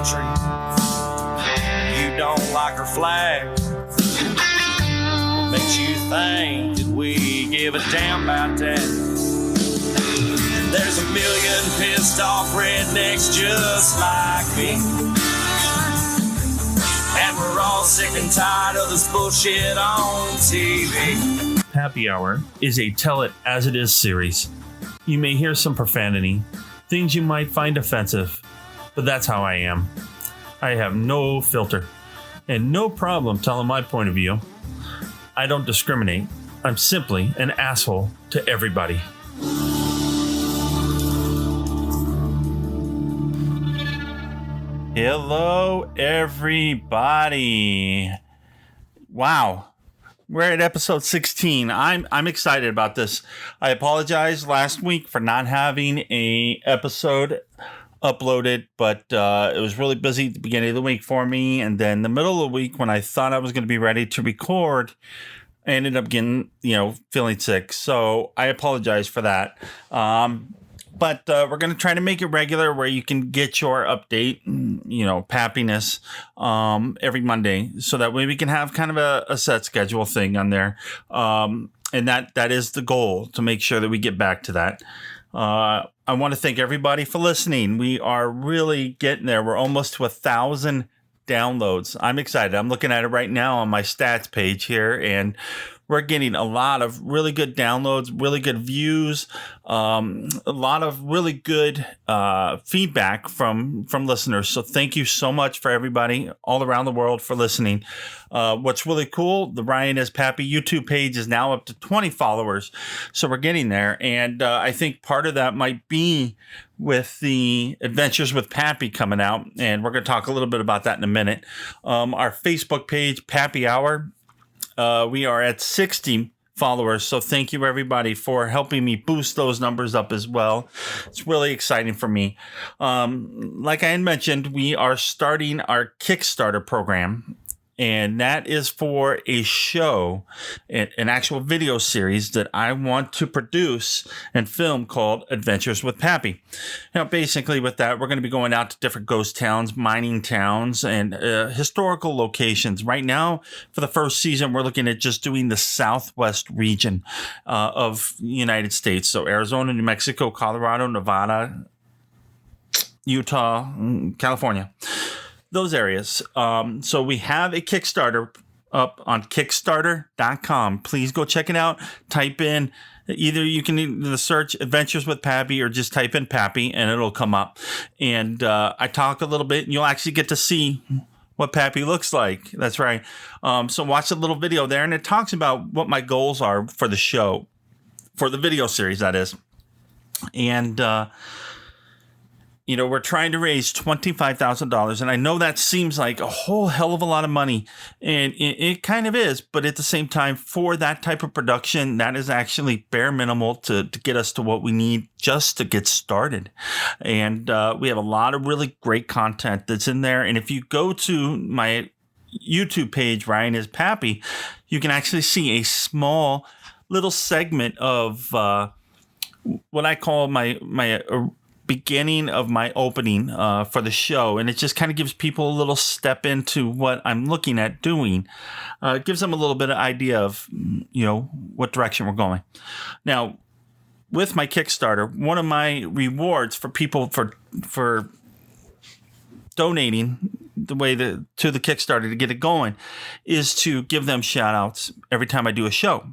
country. You don't like our flag. What makes you think that we give a damn about that? There's a million pissed off rednecks just like me. And we're all sick and tired of this bullshit on TV. Happy Hour is a Tell It As It Is series. You may hear some profanity, things you might find offensive, but that's how I am. I have no filter and no problem telling my point of view. I don't discriminate. I'm simply an asshole to everybody. Hello, everybody. Wow. We're at episode 16. I'm excited about this. I apologize last week for not having a episode uploaded, but it was really busy at the beginning of the week for me. And then the middle of the week when I thought I was going to be ready to record, I ended up getting, feeling sick. So I apologize for that. But we're going to try to make it regular where you can get your update, pappiness every Monday. So that way we can have kind of a set schedule thing on there. And that is the goal, to make sure that we get back to that. I want to thank everybody for listening. We are really getting there. We're almost to 1,000 downloads. I'm excited. I'm looking at it right now on my stats page here, and we're getting a lot of really good downloads, really good views, a lot of really good feedback from listeners. So thank you so much for everybody all around the world for listening. What's really cool, the Ryan is Pappy YouTube page is now up to 20 followers. So we're getting there. And I think part of that might be with the Adventures with Pappy coming out. And we're going to talk a little bit about that in a minute. Our Facebook page, Pappy Hour. We are at 60 followers, so thank you everybody for helping me boost those numbers up as well. It's really exciting for me. Like I had mentioned, we are starting our Kickstarter program, and that is for a show, an actual video series that I want to produce and film called Adventures with Pappy. Now, basically with that, we're going to be going out to different ghost towns, mining towns, and historical locations. Right now, for the first season, we're looking at just doing the Southwest region of the United States. So Arizona, New Mexico, Colorado, Nevada, Utah, California. Those areas. So we have a Kickstarter up on Kickstarter.com. Please go check it out. Type in, either you can either search Adventures with Pappy or just type in Pappy and it'll come up. And I talk a little bit and you'll actually get to see what Pappy looks like. That's right. So watch a little video there, and it talks about what my goals are for the show, for the video series, that is. And, we're trying to raise $25,000, and I know that seems like a whole hell of a lot of money, and it kind of is, but at the same time, for that type of production, that is actually bare minimal to get us to what we need just to get started. And we have a lot of really great content that's in there, and if you go to my YouTube page, Ryan is Pappy, you can actually see a small little segment of what I call my beginning of my opening for the show, and it just kind of gives people a little step into what I'm looking at doing. It gives them a little bit of idea of what direction we're going. Now, with my Kickstarter, one of my rewards for people for donating the way to the Kickstarter to get it going is to give them shout outs every time I do a show.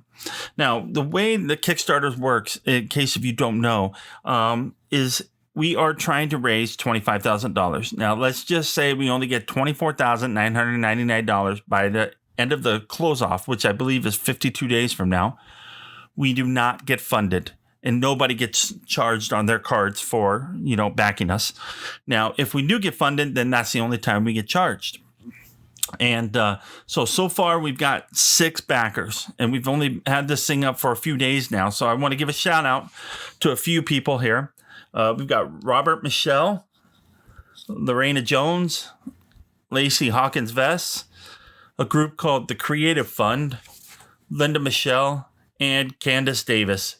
Now, the way the Kickstarter works, in case if you don't know, is we are trying to raise $25,000. Now, let's just say we only get $24,999 by the end of the close off, which I believe is 52 days from now. We do not get funded, and nobody gets charged on their cards for, backing us. Now, if we do get funded, then that's the only time we get charged. And so far we've got 6 backers, and we've only had this thing up for a few days now. So I want to give a shout out to a few people here. We've got Robert Michelle, Lorena Jones, Lacey Hawkins Vess, a group called the Creative Fund, Linda Michelle, and Candace Davis.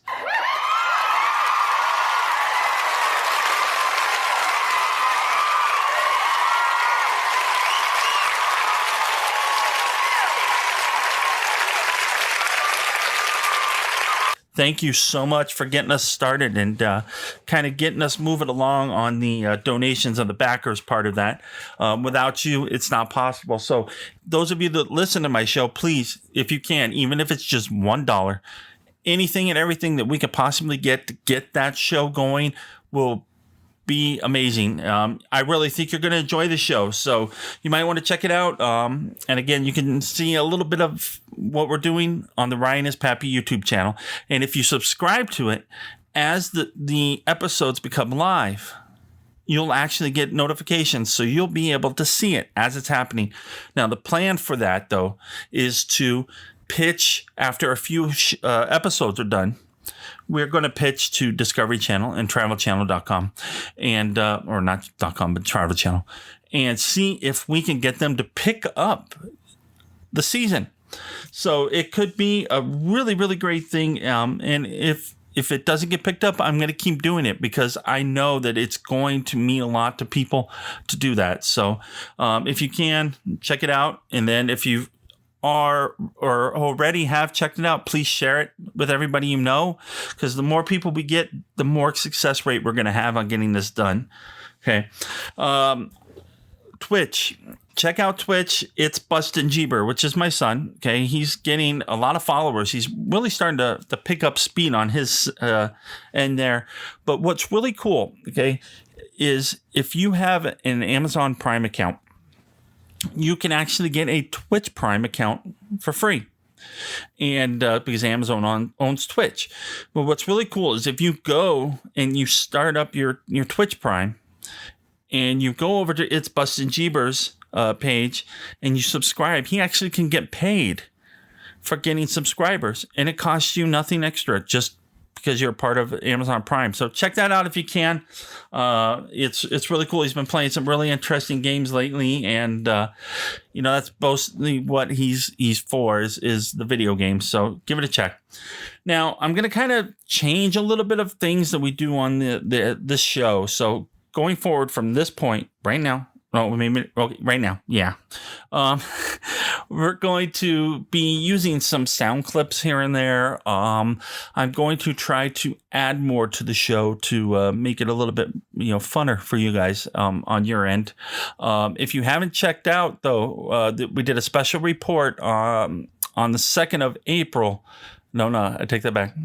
thank you so much for getting us started and kind of getting us moving along on the donations and the backers part of that. Without you, it's not possible. So those of you that listen to my show, please, if you can, even if it's just $1, anything and everything that we could possibly get to get that show going will be amazing. I really think you're going to enjoy the show, so you might want to check it out. And again, you can see a little bit of what we're doing on the Ryan is Pappy YouTube channel. And if you subscribe to it, as the episodes become live, you'll actually get notifications, so you'll be able to see it as it's happening. Now, the plan for that, though, is to pitch after a few episodes are done. We're going to pitch to Discovery Channel and TravelChannel.com, and or not .com, but Travel Channel, and see if we can get them to pick up the season. So it could be a really, really great thing. And if it doesn't get picked up, I'm going to keep doing it because I know that it's going to mean a lot to people to do that. So if you can, check it out. And then if you are or already have checked it out, please share it with everybody you know, because the more people we get, the more success rate we're going to have on getting this done. Okay. Twitch. Check out Twitch. It's Bustin' Jeeber, which is my son. Okay. He's getting a lot of followers. He's really starting to pick up speed on his end there. But what's really cool, okay, is if you have an Amazon Prime account, you can actually get a Twitch Prime account for free. And because Amazon owns Twitch. But what's really cool is if you go and you start up your Twitch Prime and you go over to It's Bustin' Jeeber's page and you subscribe, he actually can get paid for getting subscribers. And it costs you nothing extra, just because you're a part of Amazon Prime. So check that out if you can. It's really cool. He's been playing some really interesting games lately, and that's mostly what he's for is the video games. So give it a check. Now I'm going to kind of change a little bit of things that we do on this show. So going forward from this point right now. Oh, maybe right now. Yeah. We're going to be using some sound clips here and there. I'm going to try to add more to the show to make it a little bit, funner for you guys on your end. If you haven't checked out, though, we did a special report on the 2nd of April. No, I take that back.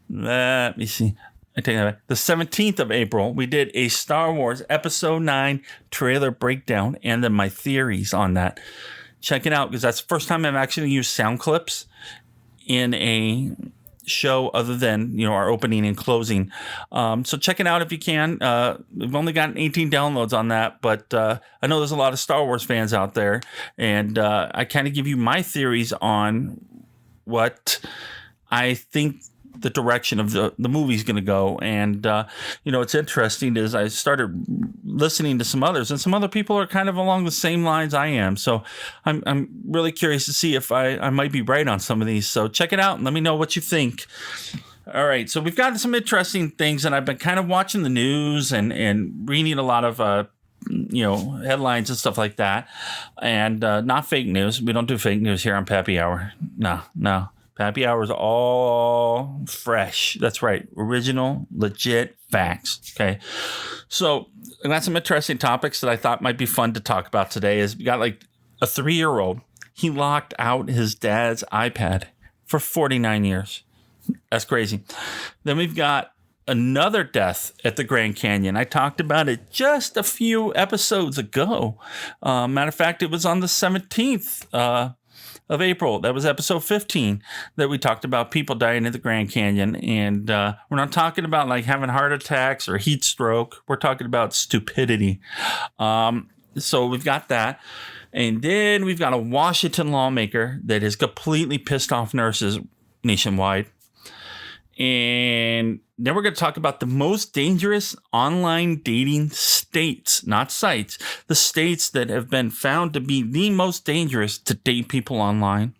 Let me see. I take that back. The 17th of April, we did a Star Wars Episode 9 trailer breakdown and then my theories on that. Check it out, because that's the first time I've actually used sound clips in a show other than, our opening and closing. So check it out if you can. We've only gotten 18 downloads on that, but I know there's a lot of Star Wars fans out there, and I kind of give you my theories on what I think the direction of the movie is going to go. And what's interesting is I started listening to some others, and some other people are kind of along the same lines I am. So I'm really curious to see if I might be right on some of these. So check it out and let me know what you think. All right, so we've got some interesting things, and I've been kind of watching the news and reading a lot of headlines and stuff like that, and not fake news. We don't do fake news here on Pappy Hour. No. Pappy Hour is all fresh. That's right. Original, legit facts. Okay. So I got some interesting topics that I thought might be fun to talk about today. Is we got like a 3-year-old. He locked out his dad's iPad for 49 years. That's crazy. Then we've got another death at the Grand Canyon. I talked about it just a few episodes ago. Matter of fact, it was on the 17th of April. That was episode 15 that we talked about people dying at the Grand Canyon. And we're not talking about like having heart attacks or heat stroke. We're talking about stupidity. So we've got that. And then we've got a Washington lawmaker that has completely pissed off nurses nationwide. And then we're going to talk about the most dangerous online dating states, not sites, the states that have been found to be the most dangerous to date people online.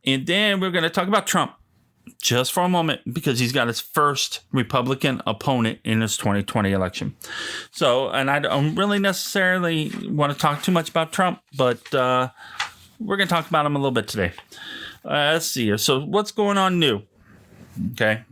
And then we're going to talk about Trump just for a moment, because he's got his first Republican opponent in his 2020 election. So, and I don't really necessarily want to talk too much about Trump, but we're going to talk about him a little bit today. Let's see here. So what's going on new? Okay.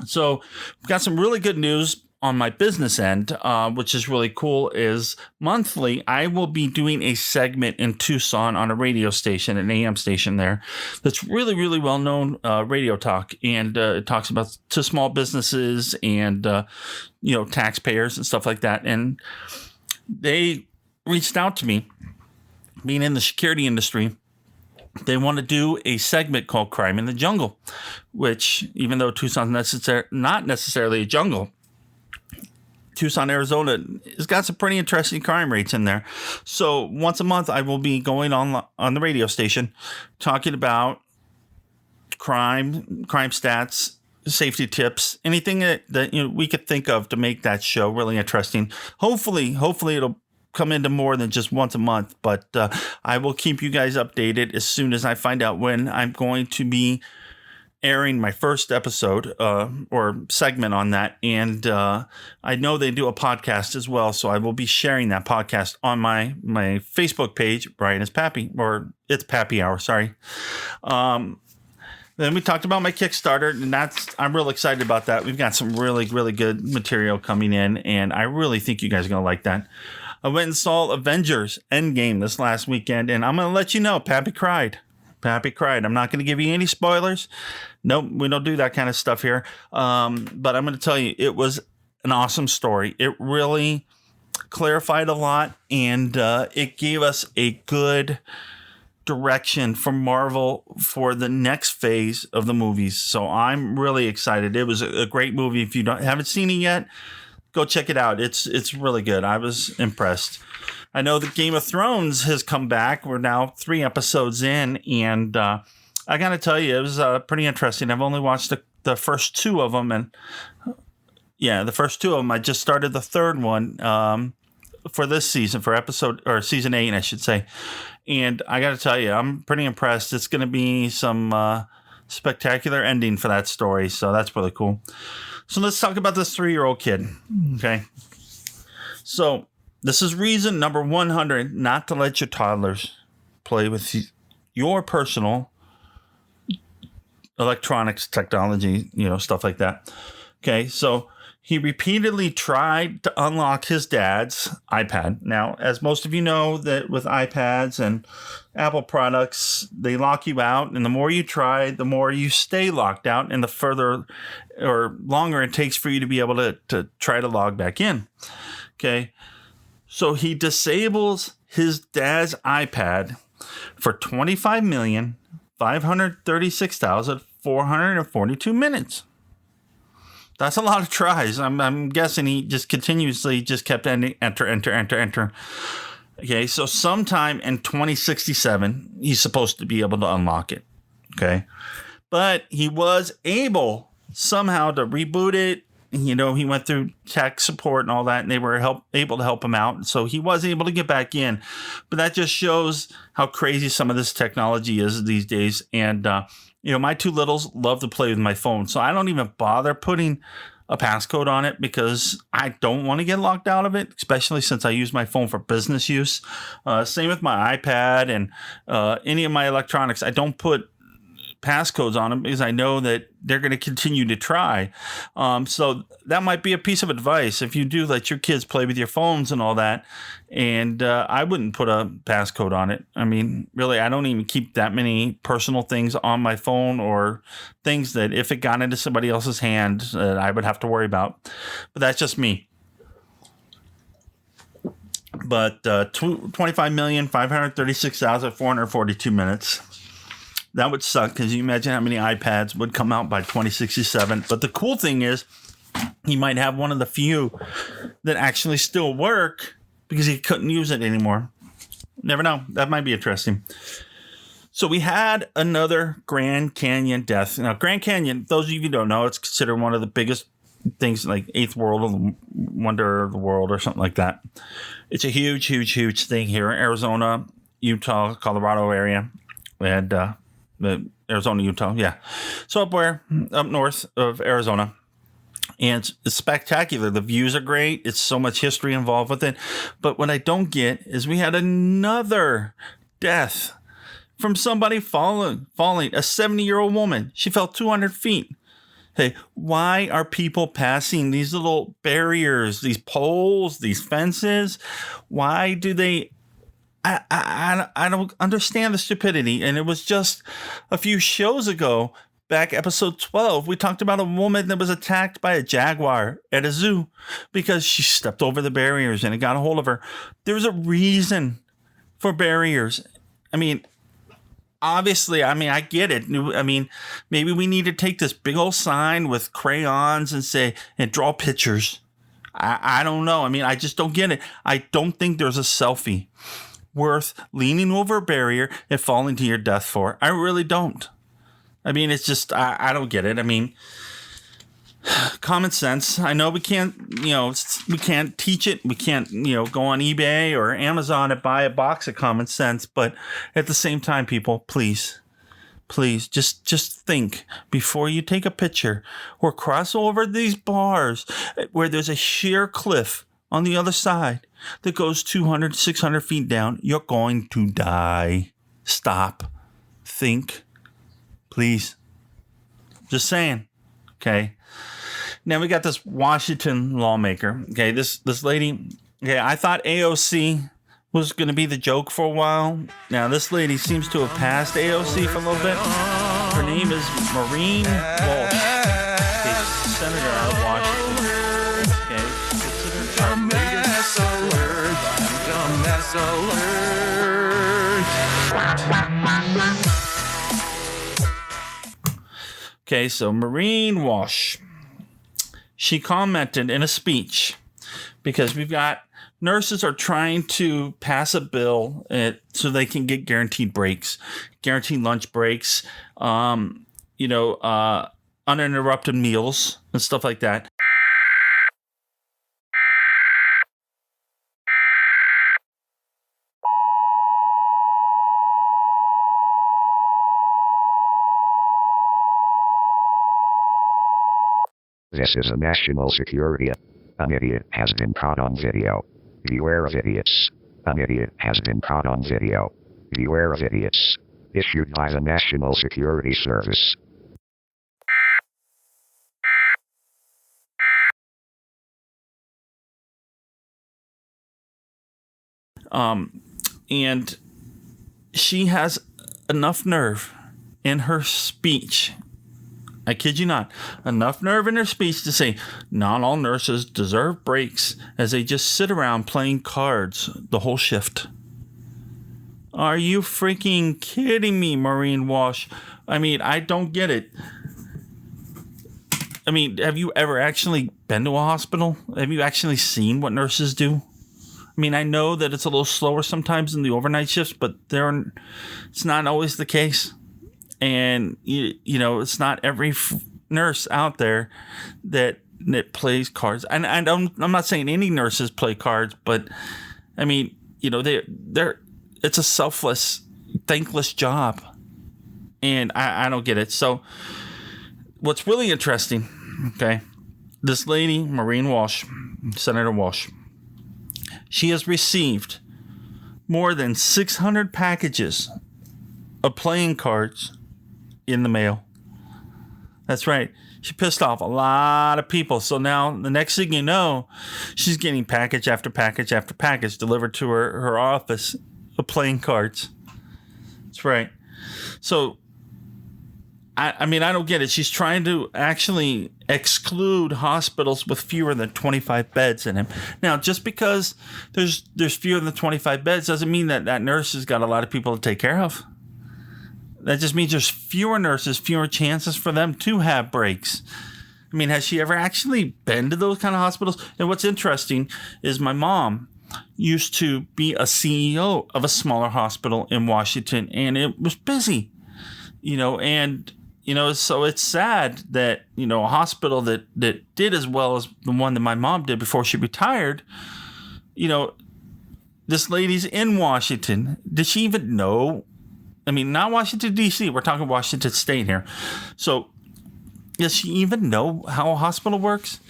So we've got some really good news on my business end, which is really cool, is monthly I will be doing a segment in Tucson on a radio station, an AM station there, that's really, really well-known radio talk. And it talks about to small businesses and, taxpayers and stuff like that. And they reached out to me, being in the security industry. They want to do a segment called Crime in the Jungle, which, even though Tucson's not necessarily a jungle, Tucson, Arizona has got some pretty interesting crime rates in there. So once a month, I will be going on the radio station talking about crime stats, safety tips, anything that we could think of to make that show really interesting. Hopefully it'll come into more than just once a month, but I will keep you guys updated as soon as I find out when I'm going to be airing my first episode or segment on that. And I know they do a podcast as well, so I will be sharing that podcast on my Facebook page, Brian is Pappy, or it's Pappy Hour, sorry. Then we talked about my Kickstarter, and I'm real excited about that. We've got some really, really good material coming in, and I really think you guys are going to like that. I went and saw Avengers End Game this last weekend, and I'm going to let you know, Pappy cried. Pappy cried. I'm not going to give you any spoilers. Nope, we don't do that kind of stuff here. But I'm going to tell you, it was an awesome story. It really clarified a lot, and it gave us a good direction from Marvel for the next phase of the movies. So I'm really excited. It was a great movie. If you haven't seen it yet, go check it out. It's really good. I was impressed. I know that Game of Thrones has come back. We're now 3 episodes in, and I got to tell you, it was pretty interesting. I've only watched the first 2 of them, and the first 2 of them. I just started the third one for this season, for season 8, I should say. And I got to tell you, I'm pretty impressed. It's going to be some spectacular ending for that story, so that's really cool. So let's talk about this 3-year-old kid. Okay. So this is reason number 100 not to let your toddlers play with your personal electronics technology, stuff like that. Okay. So he repeatedly tried to unlock his dad's iPad. Now, as most of you know, that with iPads and Apple products, they lock you out. And the more you try, the more you stay locked out, and the further or longer it takes for you to be able to try to log back in. Okay. So he disables his dad's iPad for 25,536,442 minutes. That's a lot of tries. I'm guessing he just continuously just kept enter. Okay, so sometime in 2067, he's supposed to be able to unlock it. Okay, but he was able somehow to reboot it. He went through tech support and all that, and they were able to help him out. So he was able to get back in. But that just shows how crazy some of this technology is these days. And, my 2 littles love to play with my phone. So I don't even bother putting a passcode on it because I don't want to get locked out of it, especially since I use my phone for business use. Same with my iPad and any of my electronics. I don't put passcodes on them because I know that they're going to continue to try. So that might be a piece of advice if you do let your kids play with your phones and all that. And I wouldn't put a passcode on it. I mean, really, I don't even keep that many personal things on my phone or things that if it got into somebody else's hand, I would have to worry about. But that's just me. But 25,536,442 minutes. That would suck because you imagine how many iPads would come out by 2067. But the cool thing is he might have one of the few that actually still work because he couldn't use it anymore. Never know. That might be interesting. So we had another Grand Canyon death. Now, Grand Canyon, those of you who don't know, it's considered one of the biggest things, like 8th wonder of the world or something like that. It's a huge, huge, huge thing here in Arizona, Utah, Colorado area. And Arizona, Utah, yeah. So up north of Arizona. And it's spectacular. The views are great. It's so much history involved with it. But what I don't get is we had another death from somebody falling. A 70-year-old woman. She fell 200 feet. Hey, why are people passing these little barriers, these poles, these fences? Why do they? I don't understand the stupidity. And it was just a few shows ago, back episode 12, we talked about a woman that was attacked by a jaguar at a zoo because she stepped over the barriers and it got a hold of her. There's a reason for barriers. I mean, obviously, I get it. I mean, maybe we need to take this big old sign with crayons and draw pictures. I don't know. I mean, I just don't get it. I don't think there's a selfie worth leaning over a barrier and falling to your death for. I really don't. I mean, it's just, I don't get it. I mean, common sense. I know we can't, we can't teach it. We can't, go on eBay or Amazon and buy a box of common sense. But at the same time, people, please, just think before you take a picture or cross over these bars where there's a sheer cliff on the other side that goes 200, 600 feet down. You're going to die. Stop. Think. Please. Just saying. Okay. Now we got this Washington lawmaker. Okay. This lady. Okay. I thought AOC was going to be the joke for a while. Now this lady seems to have passed AOC for a little bit. Her name is Maureen Walsh. Okay, Senator out of Washington. Okay. Okay, so Maureen Walsh, she commented in a speech because we've got nurses are trying to pass a bill so they can get guaranteed breaks, guaranteed lunch breaks, uninterrupted meals and stuff like that. This is a national security. An idiot has been caught on video. Beware of idiots. An idiot has been caught on video. Beware of idiots. Issued by the National Security Service. And she has enough nerve in her speech. I kid you not. Enough nerve in her speech to say, not all nurses deserve breaks as they just sit around playing cards the whole shift. Are you freaking kidding me, Maureen Walsh? I mean, I don't get it. I mean, have you ever actually been to a hospital? Have you actually seen what nurses do? I mean, I know that it's a little slower sometimes in the overnight shifts, but it's not always the case. And, it's not every nurse out there that plays cards. And I'm not saying any nurses play cards, but, I mean, it's a selfless, thankless job. And I don't get it. So what's really interesting, okay, this lady, Maureen Walsh, Senator Walsh, she has received more than 600 packages of playing cards in the mail. That's right. She pissed off a lot of people. So now the next thing you know, she's getting package after package after package delivered to her office of playing cards. That's right. So, I mean, I don't get it. She's trying to actually exclude hospitals with fewer than 25 beds in them. Now, just because there's fewer than 25 beds doesn't mean that nurse has got a lot of people to take care of. That just means there's fewer nurses, fewer chances for them to have breaks. I mean, has she ever actually been to those kind of hospitals? And what's interesting is my mom used to be a CEO of a smaller hospital in Washington, and it was busy, so it's sad that, a hospital that did as well as the one that my mom did before she retired, this lady's in Washington. Did she even know? I mean, not Washington, D.C. We're talking Washington State here. So does she even know how a hospital works?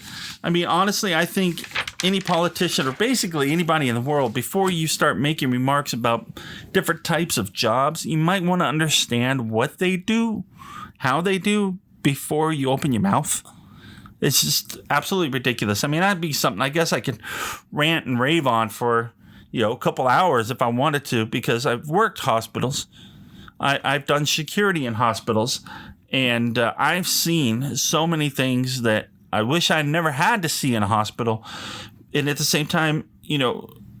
I mean, honestly, I think any politician or basically anybody in the world, before you start making remarks about different types of jobs, you might want to understand what they do, how they do, before you open your mouth. It's just absolutely ridiculous. I mean, that'd be something I guess I could rant and rave on for, a couple hours if I wanted to, because I've worked hospitals. I've done security in hospitals, and I've seen so many things that I wish I never had to see in a hospital. And at the same time,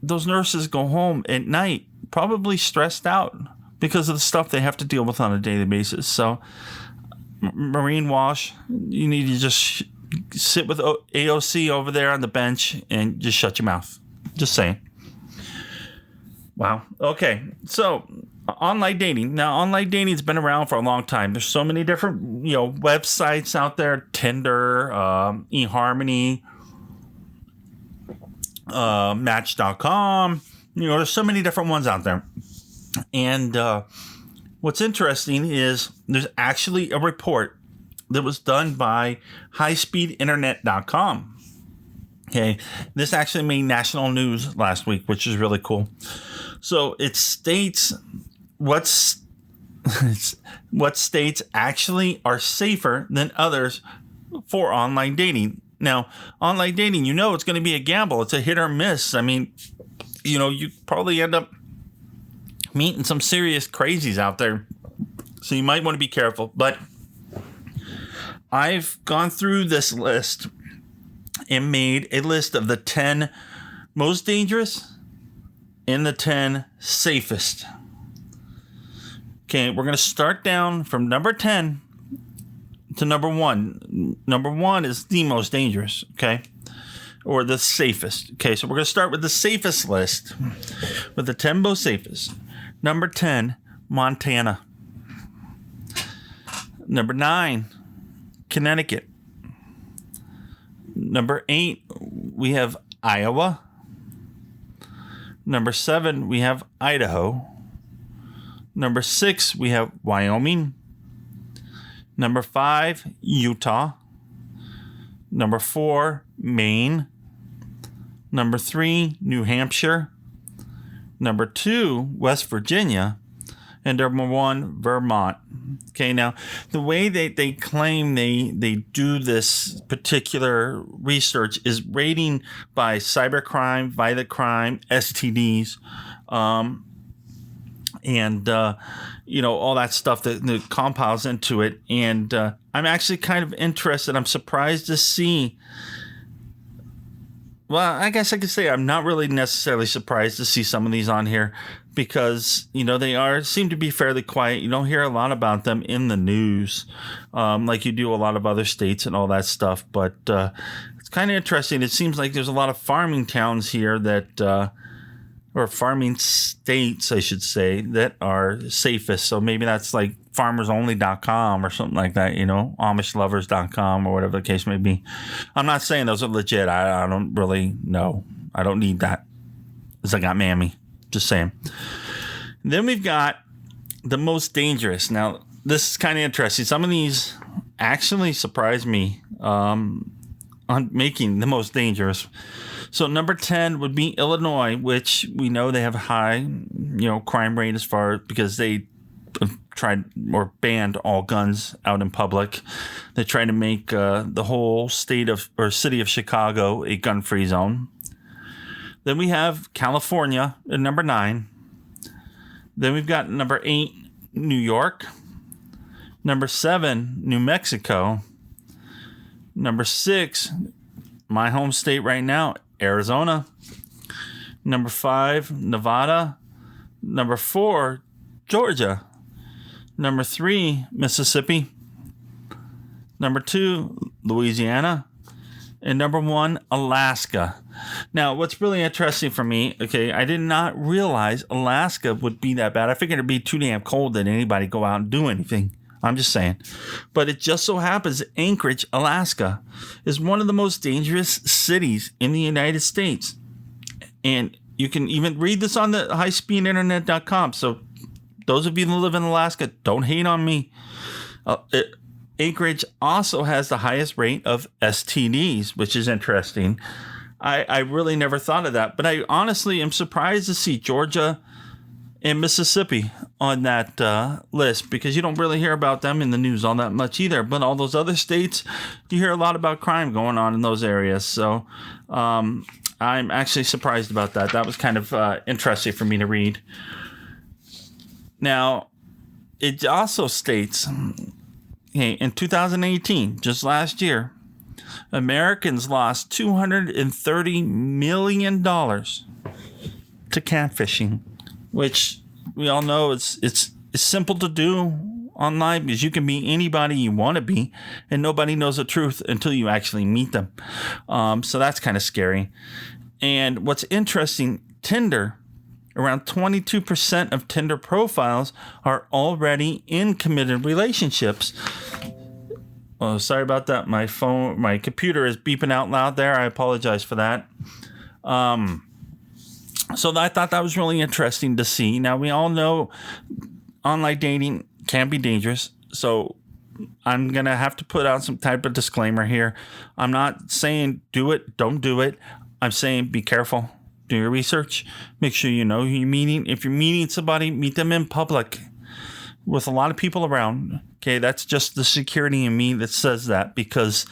those nurses go home at night probably stressed out because of the stuff they have to deal with on a daily basis. So, Marine Wash, you need to just sit with AOC over there on the bench and just shut your mouth. Just saying. Wow. Okay. So, online dating. Now, online dating's been around for a long time. There's so many different, websites out there. Tinder, eHarmony, Match.com. There's so many different ones out there. And what's interesting is there's actually a report that was done by highspeedinternet.com. Okay. This actually made national news last week, which is really cool. So it states what states actually are safer than others for online dating. Now, online dating, it's going to be a gamble. It's a hit or miss. I mean, you probably end up meeting some serious crazies out there. So you might want to be careful. But I've gone through this list and made a list of the 10 most dangerous and the 10 safest. Okay, we're going to start down from number 10 to number 1. Number 1 is the most dangerous, okay? Or the safest. Okay, so we're going to start with the safest list, with the 10 most safest. Number 10, Montana. Number 9, Connecticut. Number 8, we have Iowa. Number 7, we have Idaho. Number 6, we have Wyoming. Number 5, Utah. Number 4, Maine. Number 3, New Hampshire. Number 2, West Virginia. And number 1, Vermont. Okay, now, the way they claim they do this particular research is rating by cybercrime, violent crime, STDs, and all that stuff that compiles into it. And I'm actually kind of interested. I'm surprised to see. Well, I guess I could say I'm not really necessarily surprised to see some of these on here, because they seem to be fairly quiet. You don't hear a lot about them in the news, like you do a lot of other states and all that stuff. But it's kind of interesting. It seems like there's a lot of farming towns here that. Or farming states, I should say, that are safest. So maybe that's like farmersonly.com or something like that, amishlovers.com or whatever the case may be. I'm not saying those are legit. I don't really know. I don't need that, because I got Mammy. Just saying. Then we've got the most dangerous. Now, this is kind of interesting. Some of these actually surprised me on making the most dangerous. So number 10 would be Illinois, which we know they have a high, crime rate because they tried or banned all guns out in public. They tried to make the whole state or city of Chicago a gun-free zone. Then we have California at number 9. Then we've got number 8, New York. Number 7, New Mexico. Number 6, my home state right now, Arizona. Number 5, Nevada. Number 4, Georgia. Number 3, Mississippi. Number 2, Louisiana. And number 1, Alaska. Now, what's really interesting for me, okay, I did not realize Alaska would be that bad. I figured it'd be too damn cold that anybody go out and do anything. I'm just saying. But it just so happens that Anchorage, Alaska, is one of the most dangerous cities in the United States. And you can even read this on the highspeedinternet.com. So those of you that live in Alaska, don't hate on me. Anchorage also has the highest rate of STDs, which is interesting. I really never thought of that. But I honestly am surprised to see Georgia and Mississippi on that list, because you don't really hear about them in the news all that much either. But all those other states, you hear a lot about crime going on in those areas. So I'm actually surprised about that. That was kind of interesting for me to read. Now, it also states, hey, in 2018, just last year, Americans lost $230 million to catfishing, which we all know it's simple to do online, because you can be anybody you want to be, and nobody knows the truth until you actually meet them. So that's kind of scary. And what's interesting, Tinder, around 22% of Tinder profiles are already in committed relationships. Oh, sorry about that. My computer is beeping out loud there. I apologize for that. So I thought that was really interesting to see. Now, we all know online dating can be dangerous. So I'm going to have to put out some type of disclaimer here. I'm not saying do it, don't do it. I'm saying be careful. Do your research. Make sure you know who you're meeting. If you're meeting somebody, meet them in public with a lot of people around. Okay, that's just the security in me that says that, because,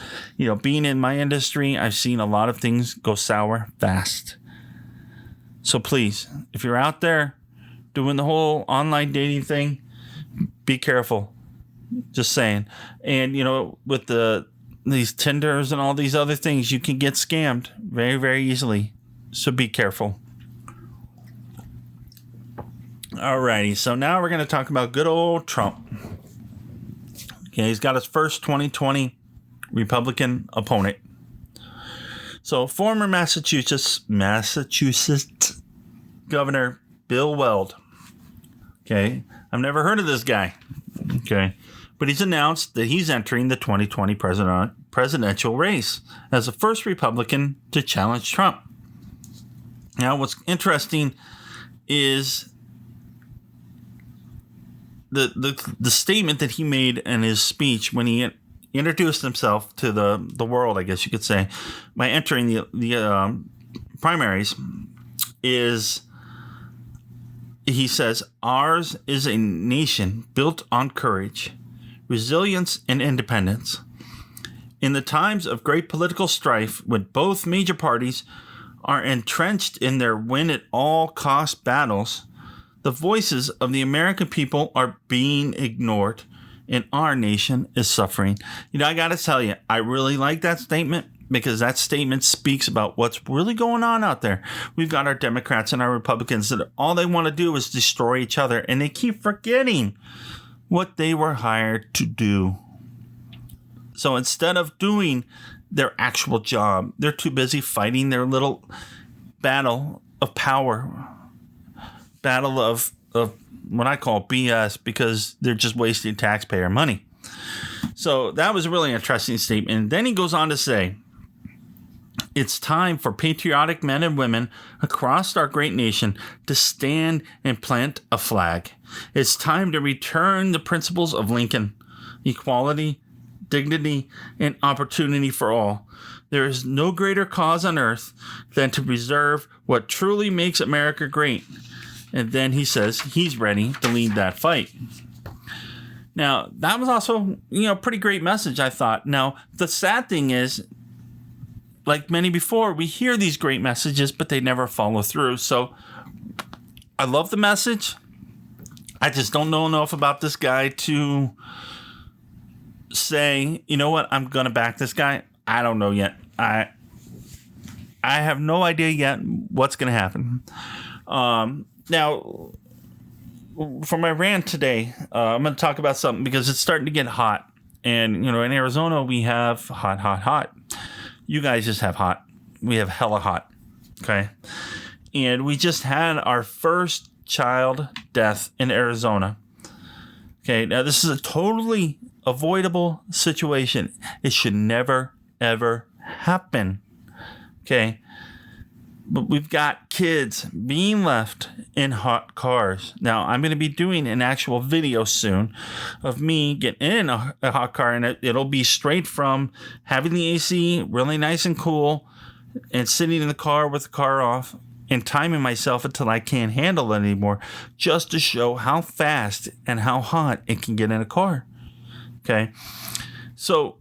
being in my industry, I've seen a lot of things go sour fast. So please, if you're out there doing the whole online dating thing, be careful. Just saying. And, with these Tinders and all these other things, you can get scammed very, very easily. So be careful. Alrighty, so now we're going to talk about good old Trump. Okay, he's got his first 2020 Republican opponent. So former Massachusetts Governor Bill Weld. Okay, I've never heard of this guy. Okay, but he's announced that he's entering the 2020 presidential race as the first Republican to challenge Trump. Now, what's interesting is the statement that he made in his speech when he introduced himself to the world, I guess you could say, by entering the primaries, is he says, "Ours is a nation built on courage, resilience, and independence. In the times of great political strife, when both major parties are entrenched in their win-at-all-cost battles, the voices of the American people are being ignored, and our nation is suffering." I got to tell you, I really like that statement, because that statement speaks about what's really going on out there. We've got our Democrats and our Republicans that all they want to do is destroy each other, and they keep forgetting what they were hired to do. So instead of doing their actual job, they're too busy fighting their little battle of power, battle of what I call BS, because they're just wasting taxpayer money. So that was a really interesting statement. And then he goes on to say, "It's time for patriotic men and women across our great nation to stand and plant a flag. It's time to return the principles of Lincoln: equality, dignity, and opportunity for all. There is no greater cause on earth than to preserve what truly makes America great." And then he says he's ready to lead that fight. Now, that was also, a pretty great message, I thought. Now, the sad thing is, like many before, we hear these great messages, but they never follow through. So I love the message. I just don't know enough about this guy to say, you know what, I'm going to back this guy. I don't know yet. I have no idea yet what's going to happen. Now, for my rant today, I'm going to talk about something because it's starting to get hot. And, in Arizona, we have hot. You guys just have hot. We have hella hot. Okay. And we just had our first child death in Arizona. Okay. Now, this is a totally avoidable situation. It should never, ever happen. Okay. But we've got kids being left in hot cars. Now, I'm going to be doing an actual video soon of me getting in a hot car, and it'll be straight from having the AC really nice and cool and sitting in the car with the car off and timing myself until I can't handle it anymore, just to show how fast and how hot it can get in a car. Okay. So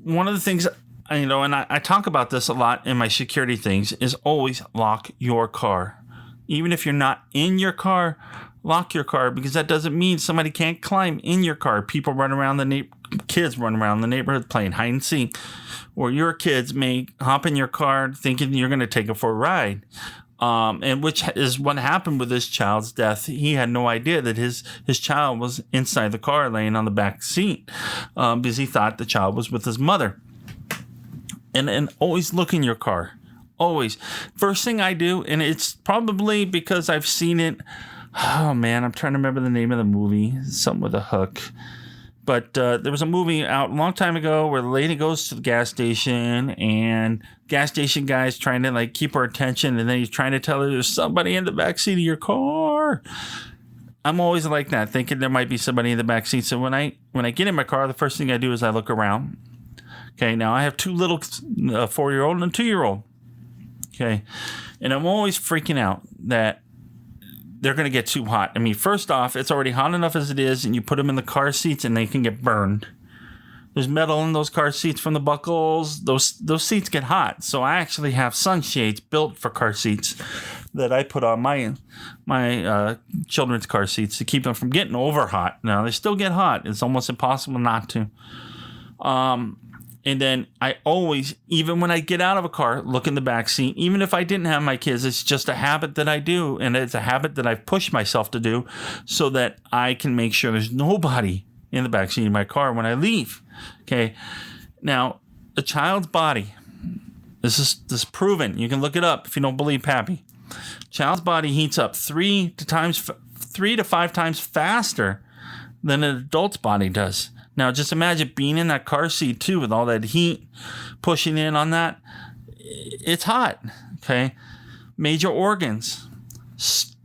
one of the things, and I talk about this a lot in my security things, is always lock your car. Even if you're not in your car, lock your car, because that doesn't mean somebody can't climb in your car. People run around kids run around the neighborhood playing hide and seek, or your kids may hop in your car thinking you're going to take it for a ride. And which is what happened with this child's death. He had no idea that his child was inside the car laying on the back seat, because he thought the child was with his mother. And always look in your car. Always. First thing I do, and it's probably because I've seen it. Oh, man, I'm trying to remember the name of the movie. Something with a hook. But there was a movie out a long time ago where the lady goes to the gas station, and gas station guy's trying to keep her attention, and then he's trying to tell her there's somebody in the backseat of your car. I'm always like that, thinking there might be somebody in the backseat. So when I get in my car, the first thing I do is I look around. Okay, now I have two little 4-year-old and a 2-year-old. Okay, and I'm always freaking out that they're going to get too hot. I mean, first off, it's already hot enough as it is, and you put them in the car seats and they can get burned. There's metal in those car seats from the buckles. Those seats get hot. So I actually have sunshades built for car seats that I put on my children's car seats to keep them from getting over hot. Now, they still get hot. It's almost impossible not to. And then I always, even when I get out of a car, look in the back seat. Even if I didn't have my kids, it's just a habit that I do. And it's a habit that I've pushed myself to do so that I can make sure there's nobody in the back seat of my car when I leave. Okay. Now, a child's body, this is proven. You can look it up if you don't believe Pappy. Child's body heats up 3 to 5 times faster than an adult's body does. Now, just imagine being in that car seat, too, with all that heat pushing in on that. It's hot, okay? Major organs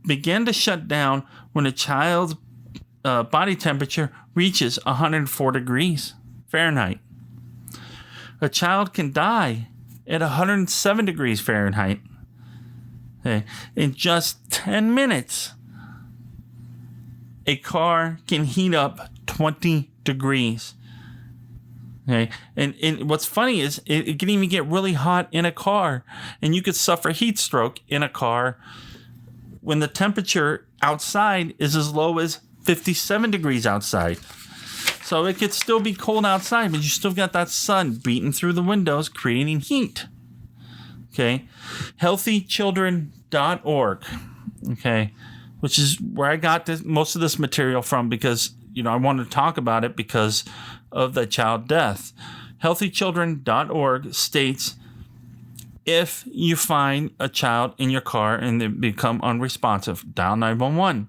begin to shut down when a child's body temperature reaches 104 degrees Fahrenheit. A child can die at 107 degrees Fahrenheit. Okay? In just 10 minutes, a car can heat up 20 degrees. Okay, and what's funny is it can even get really hot in a car, and you could suffer heat stroke in a car when the temperature outside is as low as 57 degrees outside. So it could still be cold outside, but you still got that sun beating through the windows, creating heat. Okay, healthychildren.org. Okay, which is where I got most of this material from, because I wanted to talk about it because of the child death. Healthychildren.org states, if you find a child in your car and they become unresponsive, dial 911.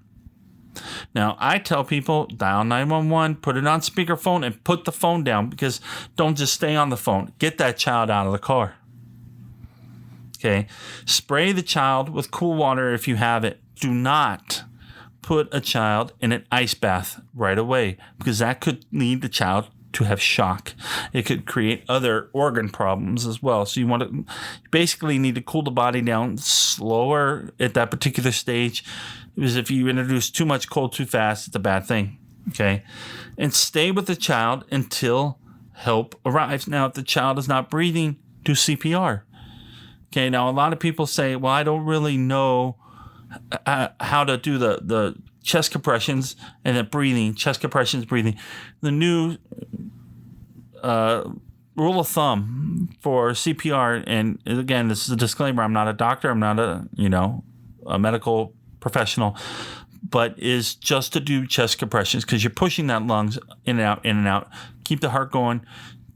Now, I tell people, dial 911, put it on speakerphone, and put the phone down, because don't just stay on the phone. Get that child out of the car. Okay? Spray the child with cool water if you have it. Do not put a child in an ice bath right away, because that could lead the child to have shock. It could create other organ problems as well. So you basically need to cool the body down slower at that particular stage, because if you introduce too much cold too fast, it's a bad thing. Okay? And stay with the child until help arrives. Now, if the child is not breathing, do CPR. Okay? Now, a lot of people say, well, I don't really know how to do the chest compressions and then breathing, chest compressions, breathing. The new rule of thumb for CPR, and again, this is a disclaimer, I'm not a doctor, I'm not a medical professional, but is just to do chest compressions, because you're pushing that lungs in and out, in and out. Keep the heart going.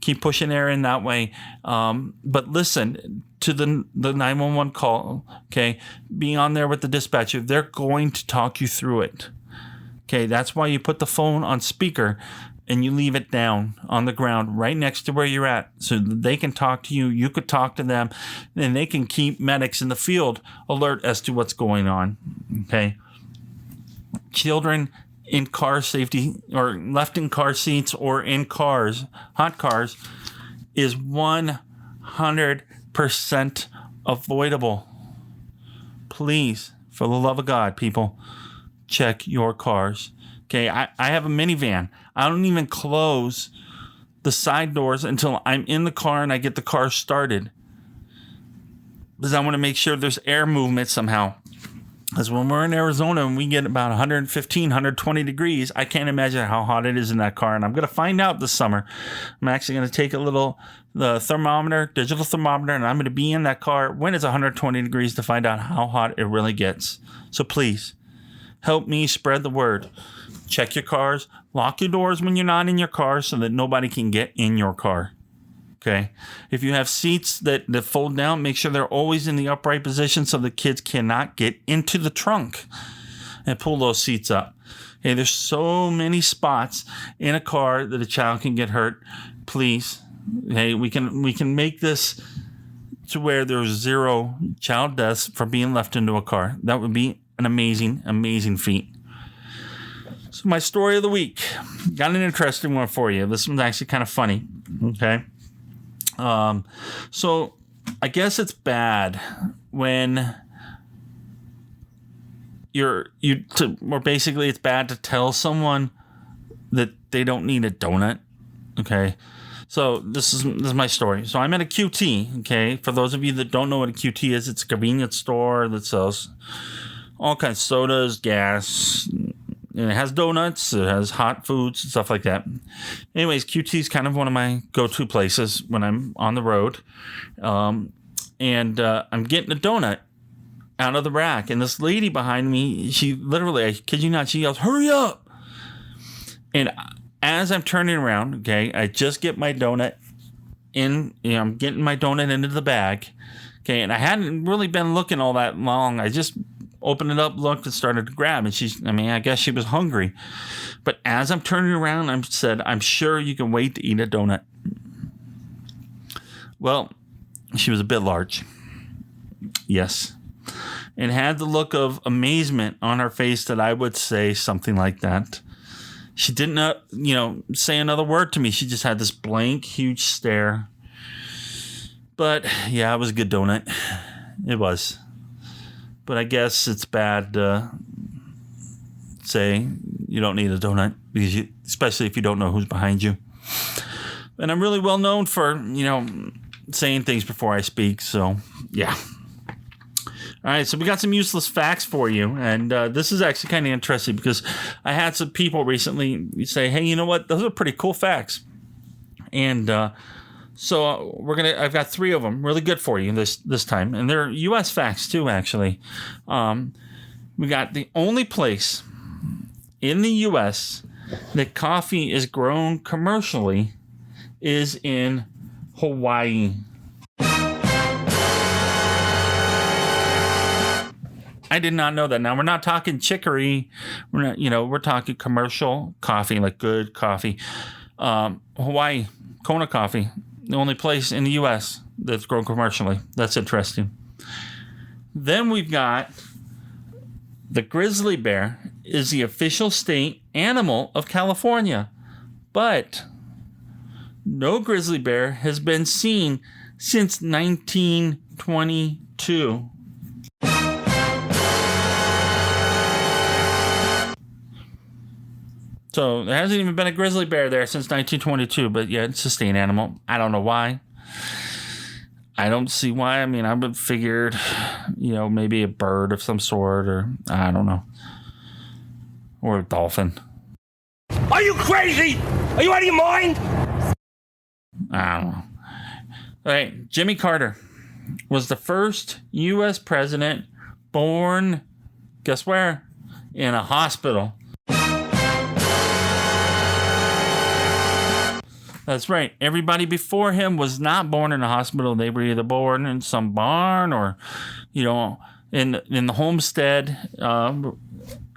Keep pushing air in that way. But listen to the 911 call, okay? Be on there with the dispatcher. They're going to talk you through it. Okay, that's why you put the phone on speaker and you leave it down on the ground right next to where you're at, so that they can talk to you, you could talk to them, and they can keep medics in the field alert as to what's going on, okay? Children in car safety, or left in car seats or in cars, hot cars, is 100 100% avoidable. Please, for the love of God, people, check your cars. Okay, I have a minivan. I don't even close the side doors until I'm in the car and I get the car started, because I want to make sure there's air movement somehow. Because when we're in Arizona and we get about 115, 120 degrees, I can't imagine how hot it is in that car. And I'm going to find out this summer. I'm actually going to take the thermometer, digital thermometer, and I'm going to be in that car when it's 120 degrees to find out how hot it really gets. So please, help me spread the word. Check your cars. Lock your doors when you're not in your car so that nobody can get in your car. Okay. If you have seats that fold down, make sure they're always in the upright position so the kids cannot get into the trunk, and pull those seats up. Okay. There's so many spots in a car that a child can get hurt. Please. Hey, we can make this to where there's 0 child deaths from being left into a car. That would be an amazing, amazing feat. So my story of the week, got an interesting one for you. This one's actually kind of funny. Okay. So I guess it's bad when basically it's bad to tell someone that they don't need a donut. Okay. So this is my story. So I'm at a QT. Okay. For those of you that don't know what a QT is, it's a convenience store that sells all kinds of sodas, gas, and it has donuts, it has hot foods and stuff like that. Anyways, QT is kind of one of my go-to places when I'm on the road. I'm getting a donut out of the rack. And this lady behind me, she literally, I kid you not, she yells, "Hurry up!" And as I'm turning around, okay, I just get my donut I'm getting my donut into the bag. Okay, and I hadn't really been looking all that long. I just opened it up, looked, and started to grab. And I guess she was hungry. But as I'm turning around, I said, "I'm sure you can wait to eat a donut." Well, she was a bit large. Yes. And had the look of amazement on her face that I would say something like that. She did not, say another word to me. She just had this blank, huge stare. But yeah, it was a good donut. It was. But I guess it's bad to say you don't need a donut, because especially if you don't know who's behind you. And I'm really well known for, saying things before I speak. So, yeah. All right, so we got some useless facts for you. And this is actually kind of interesting because I had some people recently say, "Hey, you know what? Those are pretty cool facts." And so I've got 3 of them really good for you this time. And they're U.S. facts too, actually. We got the only place in the U.S. that coffee is grown commercially is in Hawaii. I did not know that. Now, we're not talking chicory. We're not, we're talking commercial coffee, like good coffee. Hawaii, Kona coffee, the only place in the U.S. that's grown commercially. That's interesting. Then we've got the grizzly bear is the official state animal of California, but no grizzly bear has been seen since 1922. So there hasn't even been a grizzly bear there since 1922, but yeah, it's a state animal. I don't know why. I don't see why. I mean, I would figured, maybe a bird of some sort, or I don't know. Or a dolphin. Are you crazy? Are you out of your mind? I don't know. All right, Jimmy Carter was the first U.S. president born, guess where? In a hospital. That's right. Everybody before him was not born in a hospital. They were either born in some barn or, in the homestead, all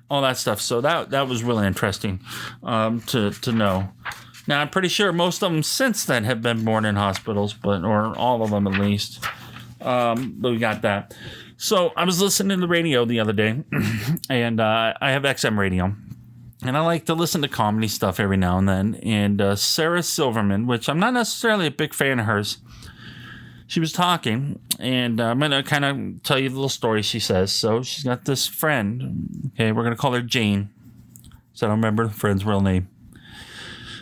that stuff. So that was really interesting to know. Now, I'm pretty sure most of them since then have been born in hospitals, or all of them at least. But we got that. So I was listening to the radio the other day, and I have XM radio. And I like to listen to comedy stuff every now and then. And Sarah Silverman, which I'm not necessarily a big fan of hers, she was talking, and I'm going to kind of tell you the little story she says. So she's got this friend. Okay, we're going to call her Jane. So I don't remember the friend's real name.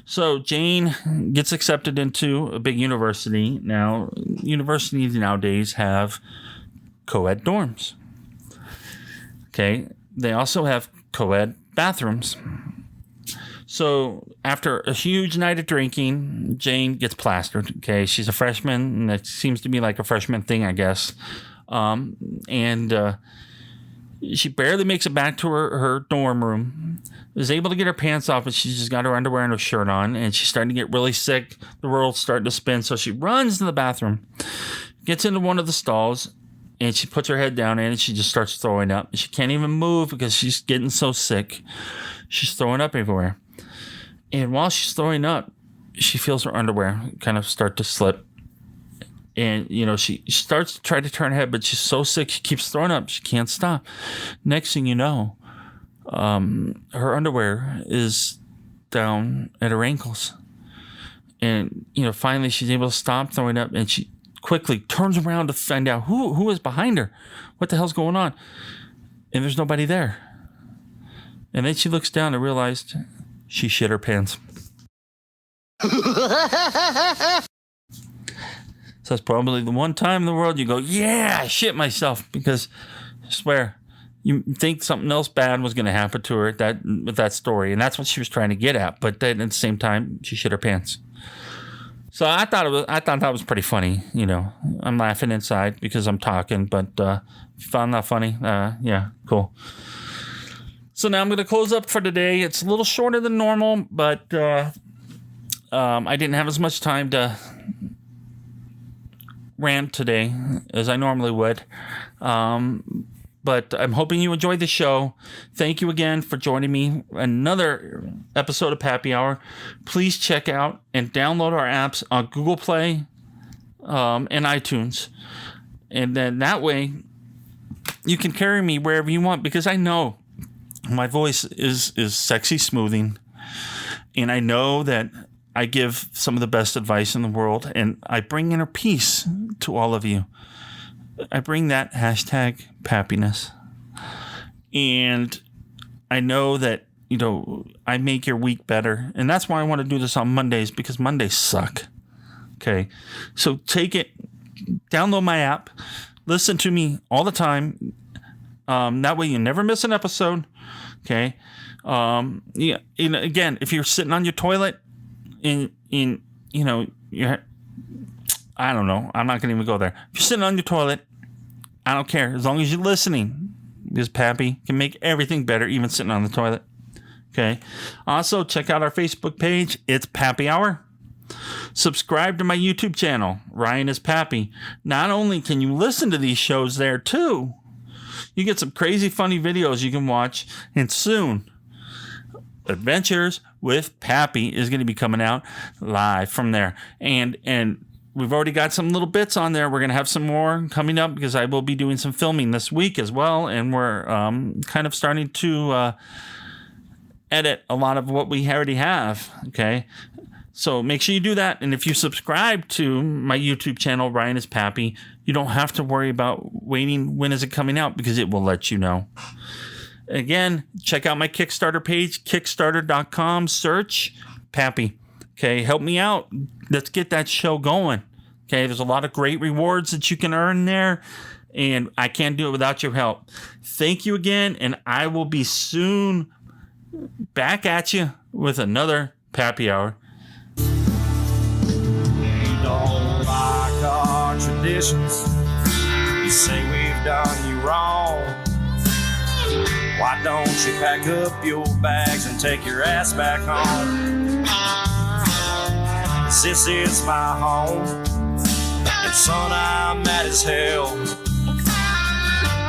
So Jane gets accepted into a big university. Now, universities nowadays have co-ed dorms. Okay, they also have co-ed bathrooms. So after a huge night of drinking, Jane gets plastered. Okay, she's a freshman, and it seems to be like a freshman thing, I guess. She barely makes it back to her dorm room. Is able to get her pants off, but she's just got her underwear and her shirt on, and she's starting to get really sick. The world's starting to spin, so she runs to the bathroom, gets into one of the stalls, and she puts her head down in, and she just starts throwing up. She can't even move because she's getting so sick. She's throwing up everywhere. And while she's throwing up, she feels her underwear kind of start to slip. And, she starts to try to turn her head, but she's so sick, she keeps throwing up. She can't stop. Next thing you know, her underwear is down at her ankles. And, finally she's able to stop throwing up, and she quickly turns around to find out who is behind her. What the hell's going on? And there's nobody there. And then she looks down and realized she shit her pants. So that's probably the one time in the world you go, yeah, I shit myself, because I swear, you think something else bad was going to happen to her with that story, and that's what she was trying to get at. But then at the same time, she shit her pants. So I thought that was pretty funny. I'm laughing inside because I'm talking, but if you found that funny, yeah, cool. So now I'm going to close up for today. It's a little shorter than normal, but I didn't have as much time to rant today as I normally would. But I'm hoping you enjoyed the show. Thank you again for joining me. Another episode of Pappy Hour. Please check out and download our apps on Google Play and iTunes. And then that way you can carry me wherever you want, because I know my voice is sexy smoothing. And I know that I give some of the best advice in the world, and I bring inner peace to all of you. I bring that hashtag Pappiness. And I know that, I make your week better. And that's why I want to do this on Mondays, because Mondays suck. Okay. So take it, download my app, listen to me all the time. That way you never miss an episode. Okay. Yeah. Again, if you're sitting on your toilet, you're, I don't know. I'm not going to even go there. If you're sitting on your toilet, I don't care. As long as you're listening, because Pappy can make everything better, even sitting on the toilet. Okay. Also, check out our Facebook page. It's Pappy Hour. Subscribe to my YouTube channel, Ryan is Pappy. Not only can you listen to these shows there, too, you get some crazy funny videos you can watch, and soon Adventures with Pappy is going to be coming out live from there. And we've already got some little bits on there. We're going to have some more coming up, because I will be doing some filming this week as well. And we're kind of starting to edit a lot of what we already have. Okay. So make sure you do that. And if you subscribe to my YouTube channel, Ryan is Pappy, you don't have to worry about waiting when is it coming out, because it will let you know. Again, check out my Kickstarter page, kickstarter.com, search Pappy. Okay, help me out. Let's get that show going. Okay, there's a lot of great rewards that you can earn there, and I can't do it without your help. Thank you again, and I will be soon back at you with another Pappy Hour. You don't like our traditions. You say we've done you wrong. Why don't you pack up your bags and take your ass back home? This is my home, and son, I'm mad as hell.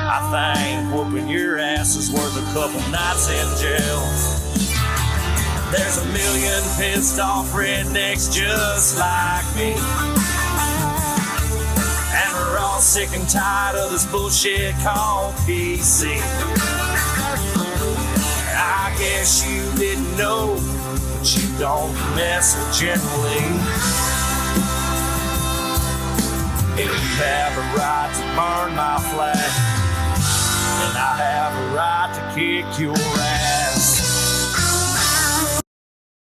I think whooping your ass is worth a couple nights in jail. There's a million pissed off rednecks just like me, and we're all sick and tired of this bullshit called PC. I guess you didn't know, but you don't mess with General Lee. And you have a right to burn my flag, and I have a right to kick your ass.